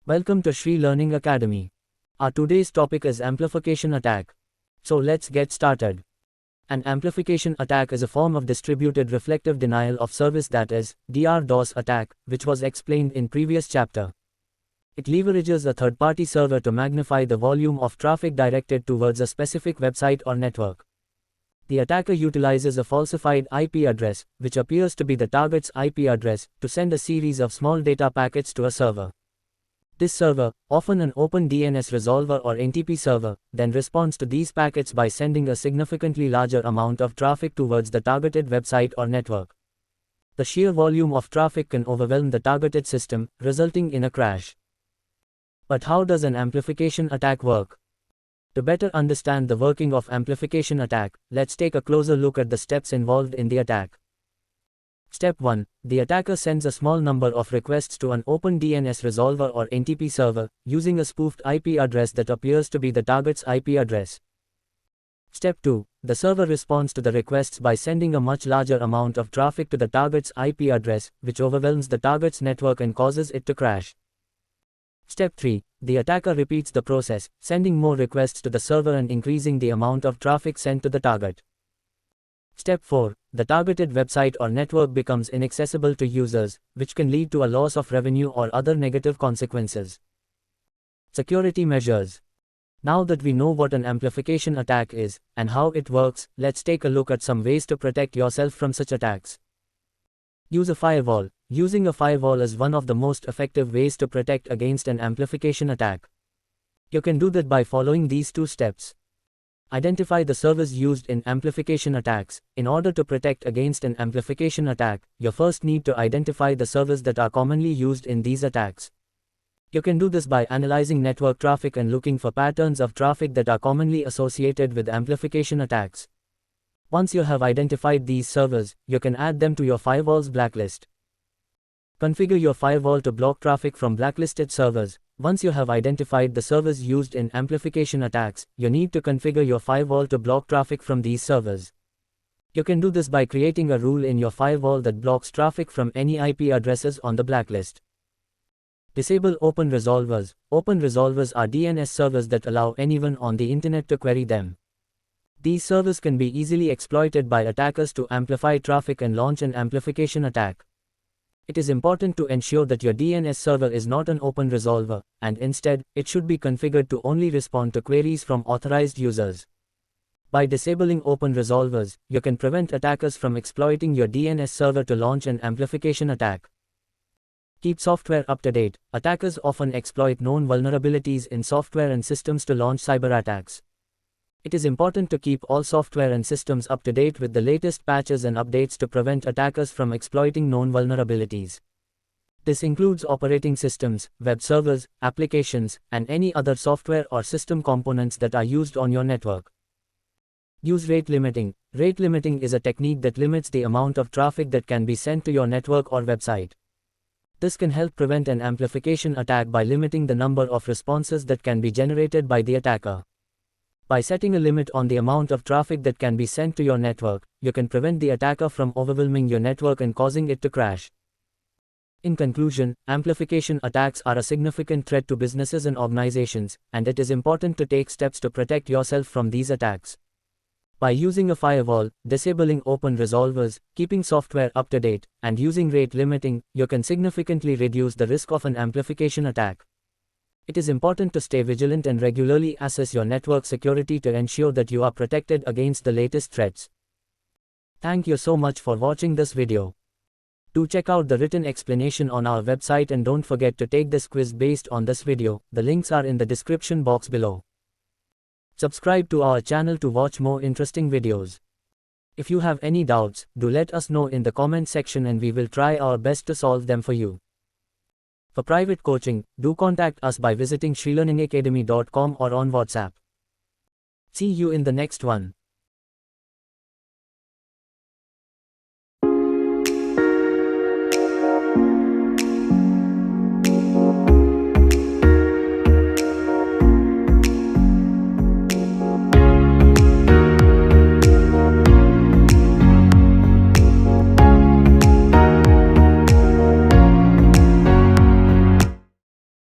Welcome to Shri Learning Academy. Our today's topic is amplification attack. So let's get started. An amplification attack is a form of distributed reflective denial of service, that is, DDoS attack, which was explained in previous chapter. It leverages a third-party server to magnify the volume of traffic directed towards a specific website or network. The attacker utilizes a falsified IP address, which appears to be the target's IP address, to send a series of small data packets to a server. This server, often an open DNS resolver or NTP server, then responds to these packets by sending a significantly larger amount of traffic towards the targeted website or network. The sheer volume of traffic can overwhelm the targeted system, resulting in a crash. But how does an amplification attack work? To better understand the working of amplification attack, let's take a closer look at the steps involved in the attack. Step 1. The attacker sends a small number of requests to an open DNS resolver or NTP server, using a spoofed IP address that appears to be the target's IP address. Step 2. The server responds to the requests by sending a much larger amount of traffic to the target's IP address, which overwhelms the target's network and causes it to crash. Step 3. The attacker repeats the process, sending more requests to the server and increasing the amount of traffic sent to the target. Step 4. The targeted website or network becomes inaccessible to users, which can lead to a loss of revenue or other negative consequences. Security measures. Now that we know what an amplification attack is, and how it works, let's take a look at some ways to protect yourself from such attacks. Use a firewall. Using a firewall is one of the most effective ways to protect against an amplification attack. You can do that by following these 2 steps. Identify the servers used in amplification attacks. In order to protect against an amplification attack, you first need to identify the servers that are commonly used in these attacks. You can do this by analyzing network traffic and looking for patterns of traffic that are commonly associated with amplification attacks. Once you have identified these servers, you can add them to your firewall's blacklist. Configure your firewall to block traffic from blacklisted servers. Once you have identified the servers used in amplification attacks, you need to configure your firewall to block traffic from these servers. You can do this by creating a rule in your firewall that blocks traffic from any IP addresses on the blacklist. Disable open resolvers. Open resolvers are DNS servers that allow anyone on the internet to query them. These servers can be easily exploited by attackers to amplify traffic and launch an amplification attack. It is important to ensure that your DNS server is not an open resolver, and instead, it should be configured to only respond to queries from authorized users. By disabling open resolvers, you can prevent attackers from exploiting your DNS server to launch an amplification attack. Keep software up to date. Attackers often exploit known vulnerabilities in software and systems to launch cyber attacks. It is important to keep all software and systems up to date with the latest patches and updates to prevent attackers from exploiting known vulnerabilities. This includes operating systems, web servers, applications, and any other software or system components that are used on your network. Use rate limiting. Rate limiting is a technique that limits the amount of traffic that can be sent to your network or website. This can help prevent an amplification attack by limiting the number of responses that can be generated by the attacker. By setting a limit on the amount of traffic that can be sent to your network, you can prevent the attacker from overwhelming your network and causing it to crash. In conclusion, amplification attacks are a significant threat to businesses and organizations, and it is important to take steps to protect yourself from these attacks. By using a firewall, disabling open resolvers, keeping software up to date, and using rate limiting, you can significantly reduce the risk of an amplification attack. It is important to stay vigilant and regularly assess your network security to ensure that you are protected against the latest threats. Thank you so much for watching this video. Do check out the written explanation on our website and don't forget to take this quiz based on this video. The links are in the description box below. Subscribe to our channel to watch more interesting videos. If you have any doubts, do let us know in the comment section and we will try our best to solve them for you. For private coaching, do contact us by visiting shrilearningacademy.com or on WhatsApp. See you in the next one.